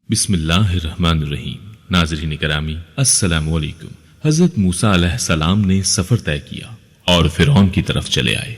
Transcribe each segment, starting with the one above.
बिस्मिल्लाहिर्रहमानिर्रहीम। नाज़रीन करामी, अस्सलाम वालेकुम। हजरत मूसा अलैहि सलाम ने सफर तय किया और फिरौन की तरफ चले आए।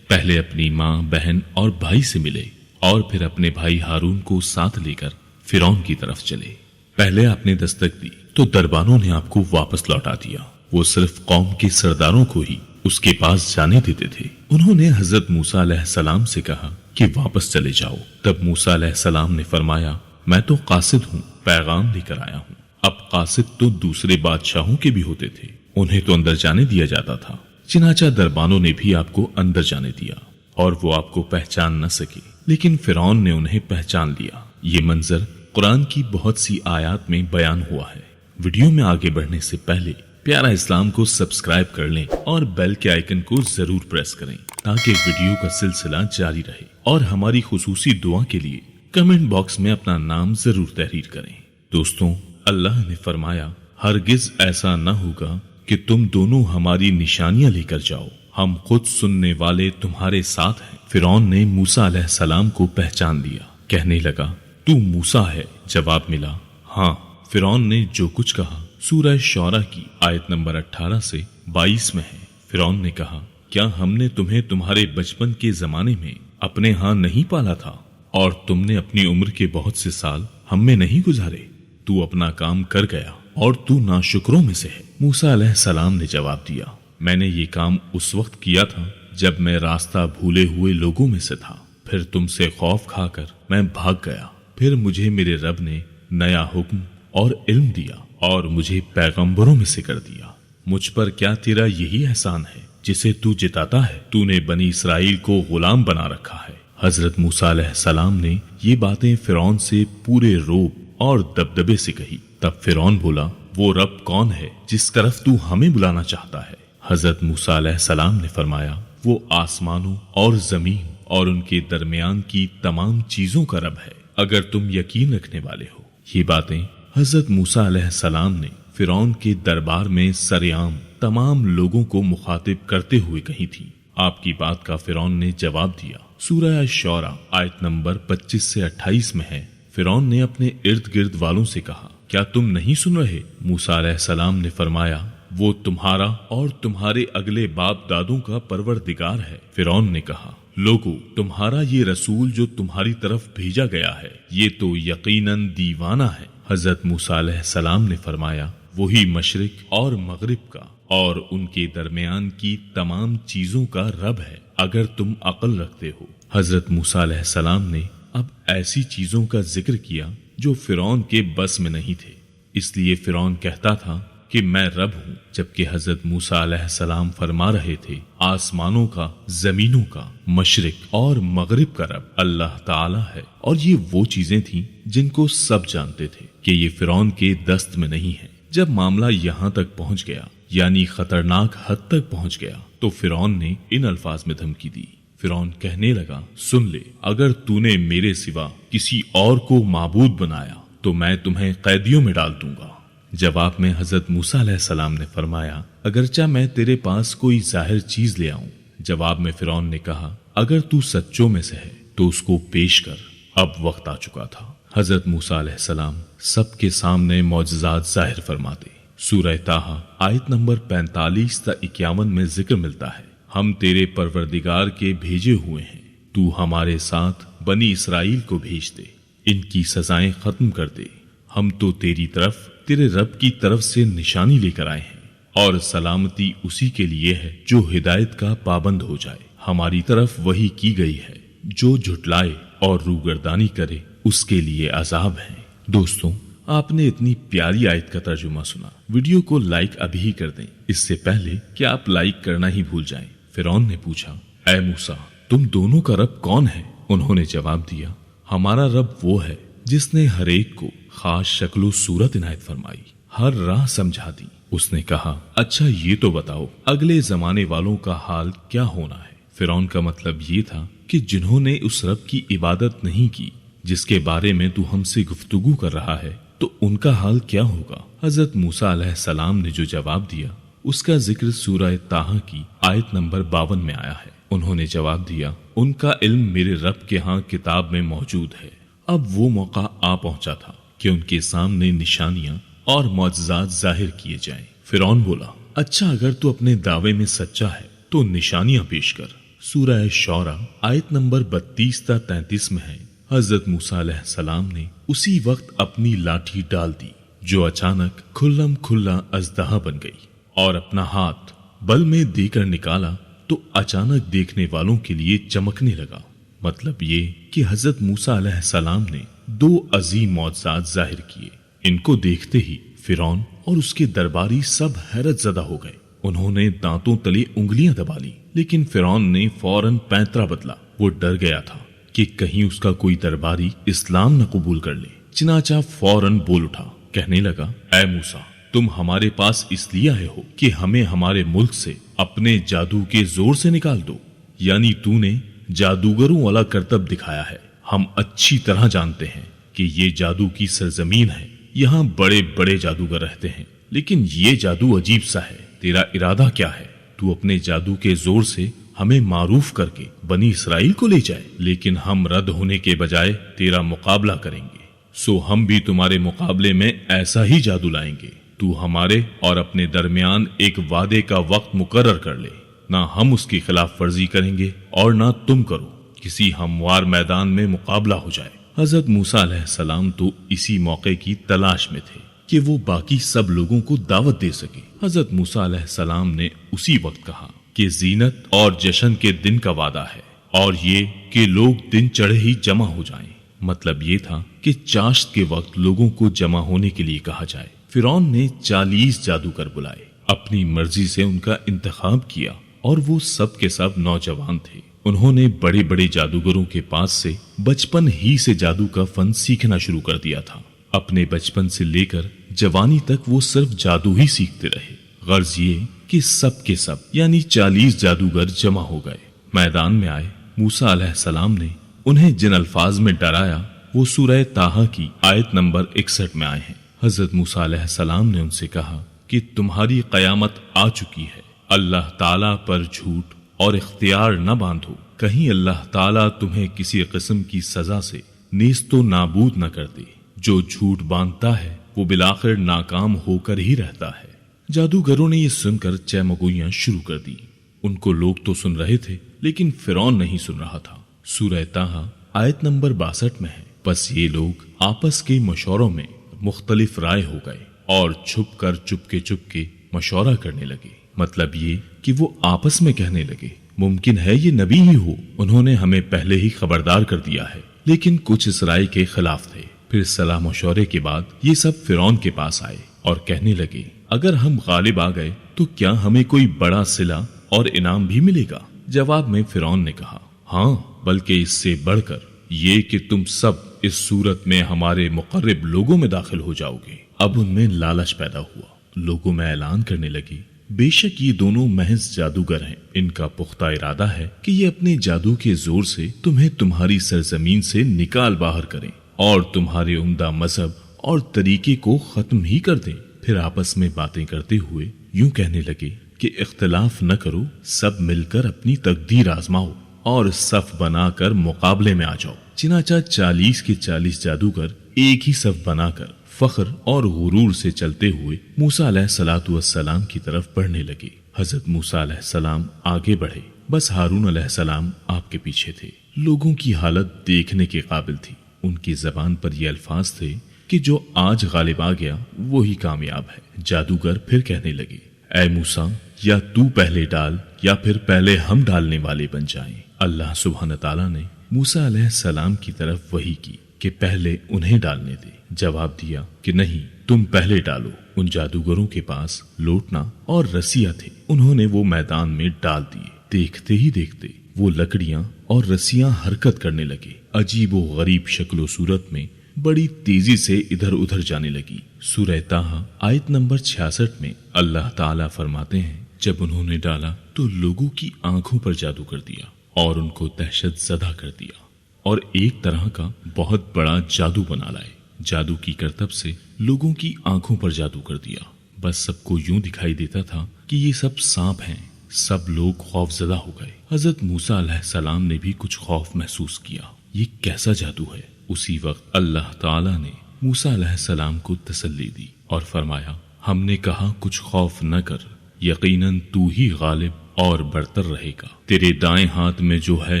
पहले अपनी माँ, बहन और भाई से मिले और फिर अपने भाई हारून को साथ लेकर फिरौन की तरफ चले। पहले आपने दस्तक दी तो दरबानों ने आपको वापस लौटा दिया। वो सिर्फ कौम के सरदारों को ही उसके पास जाने देते थे। उन्होंने हजरत मूसा अलैहि सलाम से कहा कि वापस चले जाओ। तब मूसा अलैहि सलाम ने फरमाया, मैं तो कासिद हूँ, पैगाम लेकर आया हूँ। अब कासिद तो दूसरे बादशाहों के भी होते थे, उन्हें तो अंदर जाने दिया जाता था। चिनाचा दरबानों ने भी आपको अंदर जाने दिया और वो आपको पहचान न सके, लेकिन फिरौन ने उन्हें पहचान लिया। ये मंजर कुरान की बहुत सी आयात में बयान हुआ है। वीडियो में आगे बढ़ने से पहले प्यारा इस्लाम को सब्सक्राइब कर लें और बेल के आइकन को जरूर प्रेस करें ताकि वीडियो का सिलसिला जारी रहे। और हमारी खुसूसी दुआ के लिए कमेंट बॉक्स में अपना नाम जरूर तहरीर करें। दोस्तों, अल्लाह ने फरमाया, हरगिज ऐसा न होगा कि तुम दोनों हमारी निशानियां लेकर जाओ, हम खुद सुनने वाले तुम्हारे साथ हैं। फिरौन ने मूसा अलैहि सलाम को पहचान लिया, कहने लगा, तू मूसा है? जवाब मिला, हाँ। फिरौन ने जो कुछ कहा सूरह शौरा की आयत नंबर 18 से 22 में है। फिरौन ने कहा, क्या हमने तुम्हें तुम्हारे बचपन के जमाने में अपने यहाँ नहीं पाला था और तुमने अपनी उम्र के बहुत से साल हम में नहीं गुजारे? तू अपना काम कर गया और तू नाशुक्रों में से है। मूसा अलैहि सलाम ने जवाब दिया, मैंने ये काम उस वक्त किया था जब मैं रास्ता भूले हुए लोगों में से था। फिर तुमसे खौफ खाकर मैं भाग गया। फिर मुझे मेरे रब ने नया हुक्म और इल्म दिया और मुझे पैगंबरों में से कर दिया। मुझ पर क्या तेरा यही एहसान है जिसे तू जिताता है? तूने बनी इसराइल को गुलाम बना रखा है। हजरत मूसा अलैहि सलाम ने ये बातें फिरौन से पूरे रोब और दबदबे से कही। तब फिरौन बोला, वो रब कौन है जिस तरफ तू हमें बुलाना चाहता है? हजरत मूसा अलैहि सलाम ने फरमाया, वो आसमानों और जमीन और उनके दरमियान की तमाम चीजों का रब है, अगर तुम यकीन रखने वाले हो। ये बातें हजरत मूसा अलैहि सलाम ने फिरौन के दरबार में सरेआम तमाम लोगों को मुखातिब करते हुए कही थी। आपकी बात का फिरौन ने जवाब दिया। सूरह शौरा आयत नंबर 25 से 28 में है। फिरौन ने अपने इर्द गिर्द वालों से कहा, क्या तुम नहीं सुन रहे? मूसा अलैहि सलाम ने फरमाया, वो तुम्हारा और तुम्हारे अगले बाप दादों का परवरदिगार है। फिरौन ने कहा, लोगो, तुम्हारा ये रसूल जो तुम्हारी तरफ भेजा गया है ये तो यकीनन दीवाना है। हजरत मूसा अलैहि सलाम ने फरमाया, वही मशरिक और मगरिब का और उनके दरमियान की तमाम चीजों का रब है, अगर तुम अक्ल रखते हो। हजरत मूसा अलैहि सलाम ने अब ऐसी चीजों का जिक्र किया जो फिरौन के बस में नहीं थे, इसलिए फिरौन कहता था कि मैं रब हूँ, जबकि हजरत मूसा अलैहि सलाम फरमा रहे थे, आसमानों का, जमीनों का, मशरिक और मगरिब का रब अल्लाह ताला है। और ये वो चीजें थीं जिनको सब जानते थे कि ये फिरौन के दस्त में नहीं है। जब मामला यहाँ तक पहुँच गया, यानी खतरनाक हद तक पहुँच गया, तो फिरौन ने इन अल्फाज में धमकी दी। फिरौन कहने लगा, सुन ले, अगर तूने मेरे सिवा किसी और को माबूद बनाया तो मैं तुम्हें कैदियों में डाल दूंगा। जवाब में हजरत मूसा अलैहि सलाम ने फरमाया, अगरचा मैं तेरे पास कोई जाहिर चीज ले आऊं। जवाब में फिरौन ने कहा, अगर तू सच्चों में से है तो उसको पेश कर। अब वक्त आ चुका था। हजरत मूसा अलैहि सलाम सबके सामने मौजज़ात जाहिर फरमाते। सूरह ताहा आयत नंबर 45 से 51 में जिक्र मिलता है, हम तेरे परवरदिगार के भेजे हुए हैं, तू हमारे साथ बनी इसराइल को भेज दे, इनकी सजाएं खत्म कर दे। हम तो तेरी तरफ, तेरे रब की तरफ से निशानी लेकर आए हैं और सलामती उसी के लिए है जो हिदायत का पाबंद हो जाए। हमारी तरफ वही की गई है, जो झुटलाए और रूगर्दानी करे उसके लिए अजाब है। दोस्तों, आपने इतनी प्यारी आयत का तर्जुमा सुना। वीडियो को लाइक अभी ही कर दें, इससे पहले कि आप लाइक करना ही भूल जाएं। फिरौन ने पूछा, ऐ मूसा, तुम दोनों का रब कौन है? उन्होंने जवाब दिया, हमारा रब वो है जिसने हर एक को खास शक्लो सूरत इनायत फरमाई, हर राह समझा दी। उसने कहा, अच्छा ये तो बताओ अगले जमाने वालों का हाल क्या होना है? फिरौन का मतलब ये था कि जिन्होंने उस रब की इबादत नहीं की जिसके बारे में तू हमसे गुफ्तगू कर रहा है, तो उनका हाल क्या होगा? हजरत मूसा अलैहि सलाम ने जो जवाब दिया उसका जिक्र सूरह ताहा की आयत नंबर 52 में आया है। उन्होंने जवाब दिया, उनका इल्म मेरे रब के यहाँ किताब में मौजूद है। अब वो मौका आ पहुंचा था کہ ان کے سامنے نشانیاں اور معجزات ظاہر کیے جائیں۔ فرعون بولا، اچھا اگر تو اپنے دعوے میں سچا ہے تو نشانیاں پیش کر۔ سورہ شعراء آیت نمبر 32 تا 33 میں ہے، حضرت موسیٰ علیہ السلام نے اسی وقت اپنی لاٹھی ڈال دی جو اچانک کھلم کھلا اژدہا بن گئی، اور اپنا ہاتھ بل میں دے کر نکالا تو اچانک دیکھنے والوں کے لیے چمکنے لگا۔ مطلب یہ کہ حضرت موسیٰ علیہ السلام نے 2 عظیم معجزات ظاہر کیے۔ ان کو دیکھتے ہی فرعون اور اس کے درباری سب حیرت زدہ ہو گئے۔ انہوں نے دانتوں تلے انگلیاں دبا لی، لیکن فرعون نے فوراً پینترا بدلا۔ وہ ڈر گیا تھا کہ کہیں اس کا کوئی درباری اسلام نہ قبول کر لے، چنانچہ فوراً بول اٹھا، کہنے لگا، اے موسیٰ، تم ہمارے پاس اس لیے آئے ہو کہ ہمیں ہمارے ملک سے اپنے جادو کے زور سے نکال دو، یعنی تو نے جادوگروں والا کرتب دکھایا ہے۔ ہم اچھی طرح جانتے ہیں کہ یہ جادو کی سرزمین ہے، یہاں بڑے بڑے جادوگر رہتے ہیں، لیکن یہ جادو عجیب سا ہے۔ تیرا ارادہ کیا ہے؟ تو اپنے جادو کے زور سے ہمیں معروف کر کے بنی اسرائیل کو لے جائے، لیکن ہم رد ہونے کے بجائے تیرا مقابلہ کریں گے، سو ہم بھی تمہارے مقابلے میں ایسا ہی جادو لائیں گے۔ تو ہمارے اور اپنے درمیان ایک وعدے کا وقت مقرر کر لے، نہ ہم اس کی خلاف ورزی کریں گے اور نہ تم کرو، کسی ہموار میدان میں مقابلہ ہو جائے۔ حضرت موسیٰ علیہ السلام تو اسی موقع کی تلاش میں تھے کہ وہ باقی سب لوگوں کو دعوت دے سکے۔ حضرت موسیٰ علیہ السلام نے اسی وقت کہا کہ زینت اور جشن کے دن کا وعدہ ہے، اور یہ کہ لوگ دن چڑھے ہی جمع ہو جائیں۔ مطلب یہ تھا کہ چاشت کے وقت لوگوں کو جمع ہونے کے لیے کہا جائے۔ فرعون نے 40 جادوگر بلائے، اپنی مرضی سے ان کا انتخاب کیا، اور وہ سب کے سب نوجوان تھے۔ انہوں نے بڑے بڑے جادوگروں کے پاس سے بچپن ہی سے جادو کا فن سیکھنا شروع کر دیا تھا۔ اپنے بچپن سے لے کر جوانی تک وہ صرف جادو ہی سیکھتے رہے۔ غرض یہ کہ سب کے سب یعنی 40 جادوگر جمع ہو گئے، میدان میں آئے۔ موسیٰ علیہ السلام نے انہیں جن الفاظ میں ڈرایا وہ سورہ طٰہٰ کی آیت نمبر 61 میں آئے ہیں۔ حضرت موسیٰ علیہ السلام نے ان سے کہا کہ تمہاری قیامت آ چکی ہے، اللہ تعالیٰ پر جھوٹ اور اختیار نہ باندھو، کہیں اللہ تعالیٰ تمہیں کسی قسم کی سزا سے نیست و نابود نہ کر دے۔ جو جھوٹ باندھتا ہے وہ بالآخر ناکام ہو کر ہی رہتا ہے۔ جادوگروں نے یہ سن کر چہمگوئیاں شروع کر دی۔ ان کو لوگ تو سن رہے تھے، لیکن فرعون نہیں سن رہا تھا۔ سورہ طٰہٰ آیت نمبر 62 میں ہے، بس یہ لوگ آپس کے مشوروں میں مختلف رائے ہو گئے اور چھپ کے مشورہ کرنے لگے۔ مطلب یہ کہ وہ آپس میں کہنے لگے، ممکن ہے یہ نبی ہی ہو، انہوں نے ہمیں پہلے ہی خبردار کر دیا ہے، لیکن کچھ اس رائے کے خلاف تھے۔ پھر صلاح مشورے کے بعد یہ سب فرعون کے پاس آئے اور کہنے لگے، اگر ہم غالب آ گئے تو کیا ہمیں کوئی بڑا صلہ اور انعام بھی ملے گا؟ جواب میں فرعون نے کہا، ہاں، بلکہ اس سے بڑھ کر یہ کہ تم سب اس صورت میں ہمارے مقرب لوگوں میں داخل ہو جاؤ گے۔ اب ان میں لالچ پیدا ہوا، لوگوں میں اعلان کرنے لگے، بے شک یہ دونوں محض جادوگر ہیں، ان کا پختہ ارادہ ہے کہ یہ اپنے جادو کے زور سے تمہیں تمہاری سرزمین سے نکال باہر کریں اور تمہارے عمدہ مذہب اور طریقے کو ختم ہی کر دیں۔ پھر آپس میں باتیں کرتے ہوئے یوں کہنے لگے کہ اختلاف نہ کرو، سب مل کر اپنی تقدیر آزماؤ اور صف بنا کر مقابلے میں آ جاؤ۔ چنانچہ 40 کے 40 جادوگر ایک ہی صف بنا کر فخر اور غرور سے چلتے ہوئے موسیٰ علیہ السلام کی طرف بڑھنے لگے۔ حضرت موسیٰ علیہ السلام آگے بڑھے، بس ہارون علیہ السلام آپ کے پیچھے تھے۔ لوگوں کی حالت دیکھنے کے قابل تھی۔ ان کی زبان پر یہ الفاظ تھے کہ جو آج غالب آ گیا وہی کامیاب ہے۔ جادوگر پھر کہنے لگے، اے موسیٰ، یا تو پہلے ڈال یا پھر پہلے ہم ڈالنے والے بن جائیں۔ اللہ سبحانہ تعالیٰ نے موسیٰ علیہ السلام کی طرف وحی کی کہ پہلے انہیں ڈالنے دے۔ جواب دیا کہ نہیں، تم پہلے ڈالو۔ ان جادوگروں کے پاس لوٹنا اور رسیاں تھے، انہوں نے وہ میدان میں ڈال دیے۔ دیکھتے ہی دیکھتے وہ لکڑیاں اور رسیاں حرکت کرنے لگے، عجیب و غریب شکل و صورت میں بڑی تیزی سے ادھر ادھر جانے لگی۔ سورہ طٰہٰ آیت نمبر 66 میں اللہ تعالیٰ فرماتے ہیں، جب انہوں نے ڈالا تو لوگوں کی آنکھوں پر جادو کر دیا اور ان کو دہشت زدہ کر دیا، اور ایک طرح کا بہت بڑا جادو بنا لائے۔ جادو کی کرتب سے لوگوں کی آنکھوں پر جادو کر دیا، بس سب کو یوں دکھائی دیتا تھا کہ یہ سب سانپ ہیں۔ سب لوگ خوف زدہ ہو گئے۔ حضرت موسیٰ علیہ السلام نے بھی کچھ خوف محسوس کیا، یہ کیسا جادو ہے؟ اسی وقت اللہ تعالیٰ نے मूसा अलैहिस्सलाम को तसल्ली दी और फरमाया, हमने कहा कुछ खौफ न कर, यकीनन तू ही गालिब और बरतर रहेगा। तेरे दाएं हाथ में जो है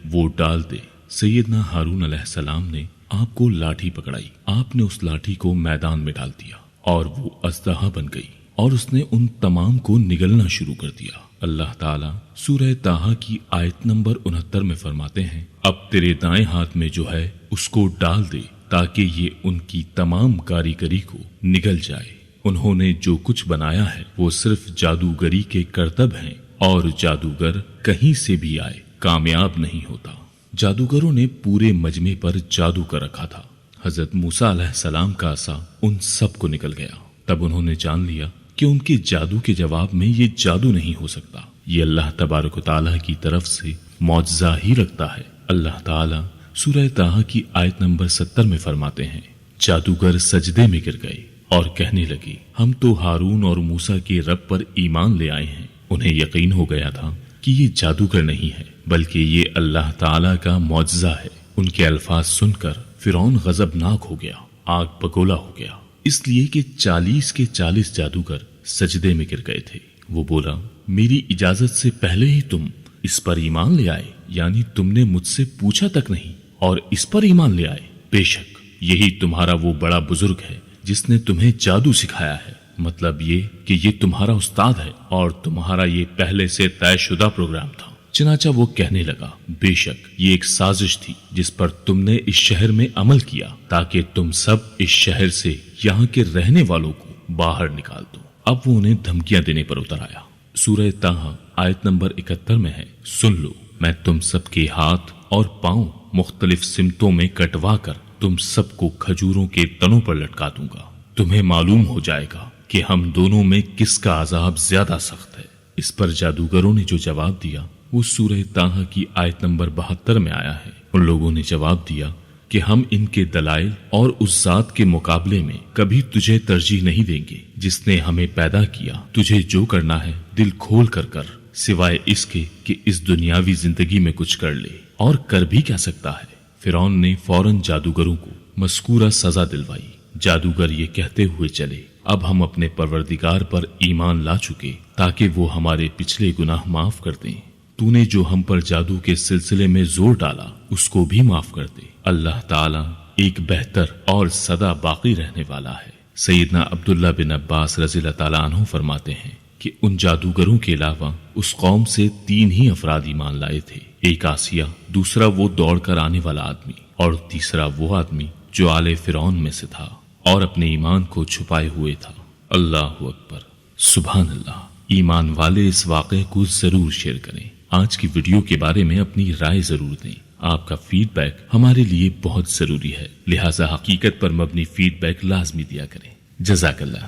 वो डाल दे। सैयदना हारून अलैहिस्सलाम ने आपको लाठी पकड़ाई। आपने उस लाठी को मैदान में डाल दिया और वो अज़दाहा बन गई और उसने उन तमाम को निगलना शुरू कर दिया। अल्लाह ताला सूरह ताहा की आयत नंबर 69 में फरमाते हैं, अब तेरे दाएं हाथ में जो है उसको डाल दे ताकि ये उनकी तमाम कारीगरी को निगल जाए। उन्होंने जो कुछ बनाया है वो सिर्फ जादूगरी के करतब हैं और जादूगर कहीं से भी आए कामयाब नहीं होता। जादूगरों ने पूरे मजमे पर जादू कर रखा था। हजरत मूसा अलैहि सलाम का असा उन सब को निकल गया। तब उन्होंने जान लिया कि उनके जादू के जवाब में ये जादू नहीं हो सकता, ये अल्लाह तबारक व तआला की तरफ से मुआवजा ही रखता है। अल्लाह ताला सूरह ताहा की आयत नंबर 70 में फरमाते हैं, जादूगर सजदे में गिर गए और कहने लगे, हम तो हारून और मूसा के रब पर ईमान ले आए हैं। उन्हें यकीन हो गया था कि ये जादूगर नहीं है बल्कि ये अल्लाह ताला का मुआवजा है। उनके अल्फाज सुनकर फिरौन गजबनाक हो गया, आग बगोला हो गया, इसलिए कि 40 के 40 जादूगर सजदे में गिर गए थे। वो बोला, मेरी इजाजत से पहले ही तुम इस पर ईमान ले आए, यानी तुमने मुझसे पूछा तक नहीं और इस पर ईमान ले आए। बेशक यही तुम्हारा वो बड़ा बुजुर्ग है जिसने तुम्हें जादू सिखाया है। मतलब ये कि ये तुम्हारा उस्ताद है और तुम्हारा ये पहले से तयशुदा प्रोग्राम था। चनाचा वो कहने लगा, बेशक ये एक साजिश थी जिस पर तुमने इस शहर में अमल किया ताकि तुम सब इस शहर से यहाँ के रहने वालों को बाहर निकाल दो। अब वो उन्हें धमकियां देने पर उतर आया। सूरह ताहा आयत नंबर 71 में है, सुन लो, मैं तुम सबके हाथ और पांव मुख्तलिफ सिमतों में कटवा कर तुम सबको खजूरों के तनों पर लटका दूंगा। तुम्हें मालूम हो जाएगा कि हम दोनों में किसका अजाब ज्यादा सख्त है। इस पर जादूगरों ने जो जवाब दिया वो सूरह ताहा की आयत नंबर 72 में आया है। उन लोगों ने जवाब दिया कि हम इनके दलाइल और उस जात के मुकाबले में कभी तुझे तरजीह नहीं देंगे जिसने हमें पैदा किया। तुझे जो करना है दिल खोल कर सिवाय इसके कि इस दुनियावी जिंदगी में कुछ कर ले, और कर भी क्या सकता है। फिरौन ने फौरन जादूगरों को मस्कूरा सजा दिलवाई। जादूगर ये कहते हुए चले, अब हम अपने परवरदिगार पर ईमान ला चुके ताकि वो हमारे पिछले गुनाह माफ कर दें। तूने जो हम पर जादू के सिलसिले में जोर डाला उसको भी माफ कर दे। अल्लाह ताला एक बेहतर और सदा बाकी रहने वाला है। सैयदना अब्दुल्ला बिन अब्बास रज़ियल्लाहु ताला अन्हु फरमाते हैं कि उन जादूगरों के अलावा उस कौम से 3 ही अफराद ईमान लाए थे। एक आसिया, दूसरा वो दौड़कर आने वाला आदमी और तीसरा वो आदमी जो आले फिरौन में से था और अपने ईमान को छुपाए हुए था। अल्लाहु अकबर, सुभान अल्लाह। ईमान वाले इस वाक़े को जरूर शेयर करें। आज की वीडियो के बारे में अपनी राय जरूर दें। आपका फीडबैक हमारे लिए बहुत जरूरी है, लिहाजा हकीकत पर मबनी फीडबैक लाजमी दिया करें। जज़ाकल्लाह।